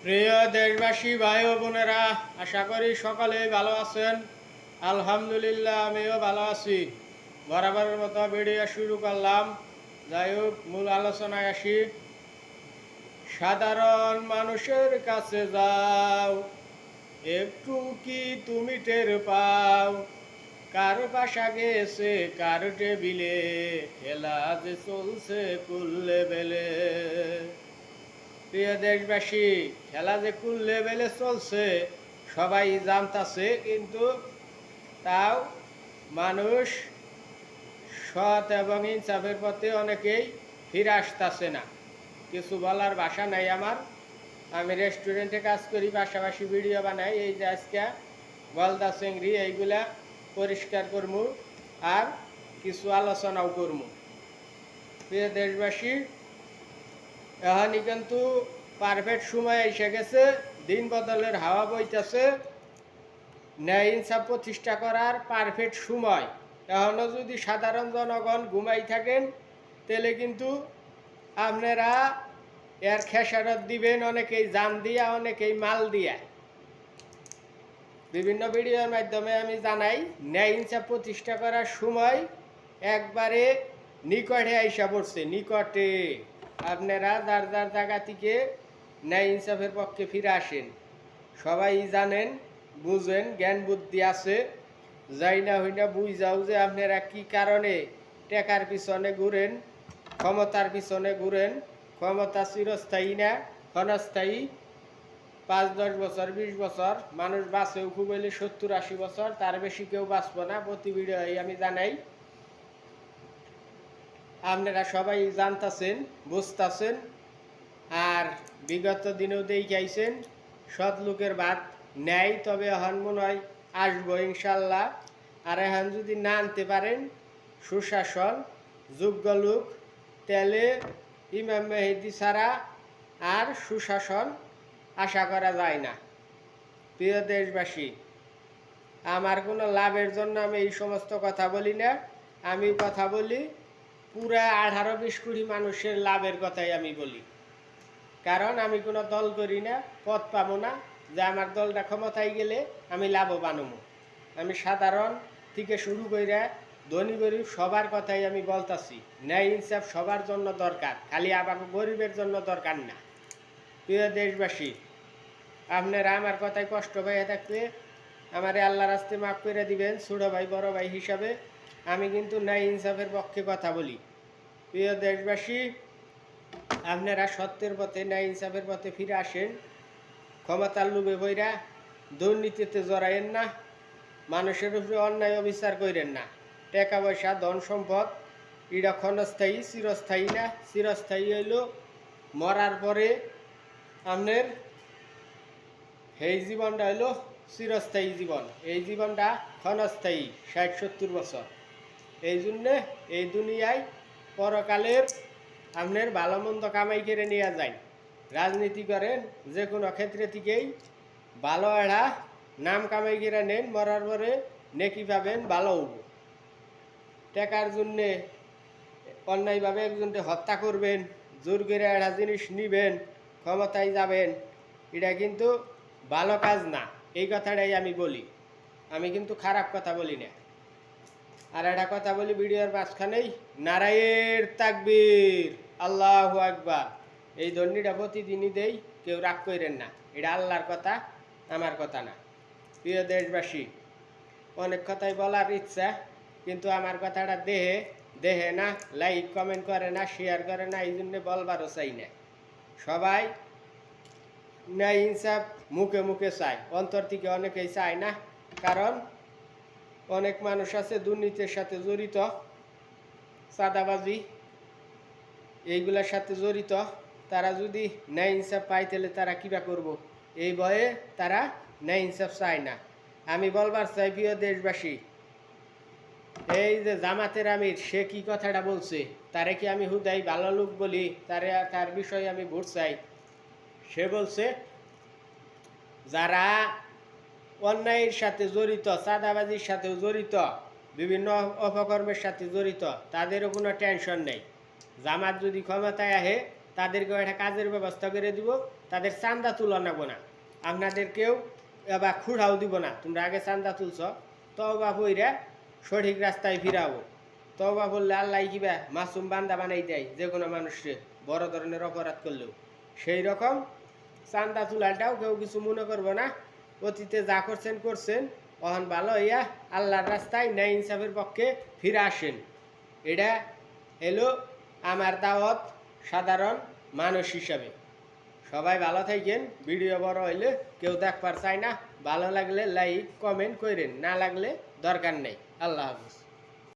প্রিয় দেশবাসী ভাই ও বোনেরা, আশা করি সকলেই ভালো আছেন। আলহামদুলিল্লাহ আমিও ভালো আছি। বরাবরের মতো ভিডিও শুরু করলাম। যাই হোক, মূল আলোচনায় আসি। সাধারণ মানুষের কাছে যাও, একটু কি তুমি টের পাও? কার বাসা গেছে কার টেবিলে, খেলা যে চলছে কুল লেভেলে। প্রিয় দেশবাসী, খেলা যে কুল লেভেলে চলছে সবাই জানতাছে, কিন্তু তাও মানুষ সৎ এবং ইনসাফের পথে অনেকেই ফিরে আসতেছে না। কিছু বলার ভাষা নাই আমার। আমি রেস্টুরেন্টে কাজ করি, পাশাপাশি ভিডিও বানাই। এই যে আজকে গলদা চিংড়ি এইগুলা পরিষ্কার করমু আর কিছু আলোচনাও করমু। প্রিয় দেশবাসী, এখনই কিন্তু পারফেক্ট সময় এসে গেছে। দিন বদলের হাওয়া বইতেছে। ন্যায় ইনসাফ প্রতিষ্ঠা করার পারফেক্ট সময়। এখনও যদি সাধারণ জনগণ ঘুমাই থাকেন, তাহলে কিন্তু আপনারা এর খেসারত দিবেন, অনেকেই জান দিয়া, অনেকেই মাল দিয়া। বিভিন্ন ভিডিওর মাধ্যমে আমি জানাই, ন্যায় ইনসাফ প্রতিষ্ঠা করার সময় একবারে নিকটে আইসা পড়ছে। নিকটে আপনারা যার যার জায়গা থেকে ন্যায় ইনসাফের পক্ষে ফিরে আসেন। সবাই জানেন, বুঝেন, জ্ঞান বুদ্ধি আছে। যাই না হই না বুঝ যাও যে আপনারা কি কারণে টেকার পিছনে ঘুরেন, ক্ষমতার পিছনে ঘুরেন। ক্ষমতা চিরস্থায়ী না, ক্ষণস্থায়ী। 5-10 বছর, 20 বছর মানুষ বাঁচেও খুব হইলে 70-80 বছর, তার বেশি কেউ বাঁচব না। প্রতি ভিডিও আমি জানাই, আপনারা সবাই জানতাছেন, বুঝতাছেন। আর বিগত দিনেও দেখাইছেন সৎ লোকের বাদ নেয়, তবে এখন মনে হয় আসবো ইনশাল্লাহ। আর এখন যদি না আনতে পারেন সুশাসন, যোগ্য লোক, তাহলে ইমাম মেহেদি ছাড়া আর সুশাসন আশা করা যায় না। প্রিয় দেশবাসী, আমার কোনো লাভের জন্য আমি এই সমস্ত কথা বলি না। আমি কথা বলি পুরা 18-20 কোটি মানুষের লাভের কথাই আমি বলি। কারণ আমি কোনো দল করি না, পদ পাবো না যে আমার দলটা ক্ষমতায় গেলে আমি লাভবান হবো। আমি সাধারণ থেকে শুরু করে ধনী গরিব সবার কথাই আমি বলতাছি। ন্যায় ইনসাফ সবার জন্য দরকার, খালি আবার গরিবের জন্য দরকার না। প্রিয় দেশবাসী, আপনারা আমার কথায় কষ্ট পাইয়া থাকলে আমারে আল্লাহ রাস্তে মাফ করে দিবেন। ছোটো ভাই বড় ভাই হিসাবে আমি কিন্তু ন্যায় ইনসাফের পক্ষে কথা বলি। প্রিয় দেশবাসী, আপনারা সত্যের পথে, ন্যায় ইনসাফের পথে ফিরে আসেন। ক্ষমতার লোভে বইরা দুর্নীতিতে জড়াইয়েন না, মানুষের উপরে অন্যায় অবিচার করেন না। টাকা পয়সা ধন সম্পদ এটা ক্ষণস্থায়ী, চিরস্থায়ী না। চিরস্থায়ী হইল মরার পরে আপনার এই জীবনটা হইল চিরস্থায়ী জীবন। এই জীবনটা ক্ষণস্থায়ী, 60-70 বছর। এই জন্যে এই দুনিয়ায় পরকালের আপনার ভালো মন্দ কামাই করে নিয়ে যায়। রাজনীতি করেন যে কোনো ক্ষেত্রে থেকেই ভালো একটা নাম কামাই করে নেন, মরার পরে নেকি পাবেন, ভালো হব। টাকার জন্যে অন্যায়ভাবে একজনকে হত্যা করবেন, জোর করে একটা জিনিস নিবেন, ক্ষমতায় যাবেন, এটা কিন্তু ভালো কাজ না। এই কথাটাই আমি বলি। আমি কিন্তু খারাপ কথা বলি না। আর একটা কথা বলি ভিডিওর মাঝখানেই, নারায়ের তাকবীর, আল্লাহু আকবার। এই ধ্বনিটা প্রতিদিনই দেই, কেউ রাগ করেন না। এটা আল্লাহর কথা, আমার কথা না। প্রিয় দেশবাসী, অনেক কথাই বলার ইচ্ছা, কিন্তু আমার কথাটা দেহে দেহে না, লাইক কমেন্ট করে না, শেয়ার করে না, এই জন্যে বলবারও চাই না। সবাই ন্যায় ইনসাফ মুখে মুখে চায়, অন্তর থেকে অনেকেই চায় না। কারণ অনেক মানুষ আছে দুর্নীতির সাথে জড়িত, চাঁদাবাজি এইগুলোর সাথে জড়িত। তারা যদি ন্যায় ইনসাফ পায় তাহলে তারা কীবা করব, এই ভয়ে তারা ন্যায় ইনসাফ চায় না। আমি বলবার চাই প্রিয় দেশবাসী, এই যে জামাতের আমির, সে কি কথাটা বলছে, তারে কি আমি হুদাই ভালো লোক বলি? তার বিষয়ে আমি ভোট চাই। সে বলছে যারা অন্যায়ের সাথে জড়িত, চাঁদাবাজির সাথেও জড়িত, বিভিন্ন অপকর্মের সাথে জড়িত, তাদেরও কোনো টেনশন নেই। জামাত যদি ক্ষমতায় আহে তাদেরকেও একটা কাজের ব্যবস্থা করে দিব, তাদের চান্দা তুলনাবো না, আপনাদেরকেও এবার খুঁড়াও দিব না। তোমরা আগে চান্দা তুলছ, তওবা পইরা সঠিক রাস্তায় ফিরাবো। তওবা বললে আল্লাহ কিবা মাসুম বান্দা বানাই দেয় যে কোনো মানুষকে, বড় ধরনের অপরাধ করলেও। সেই রকম চান্দা তুলাটাও কেউ কিছু মনে করবো না। অতীতে যা করছেন করছেন, অহন ভালো হইয়া আল্লাহর রাস্তায় ন্যায় ইনসাফের পক্ষে ফিরে আসেন। এটা এলো আমার দাওয়াত সাধারণ মানুষ হিসাবে। সবাই ভালো থাকেন। ভিডিও বড় হইলে কেউ দেখবার চায় না। ভালো লাগলে লাইক কমেন্ট করেন, না লাগলে দরকার নেই। আল্লাহ হাফিজ।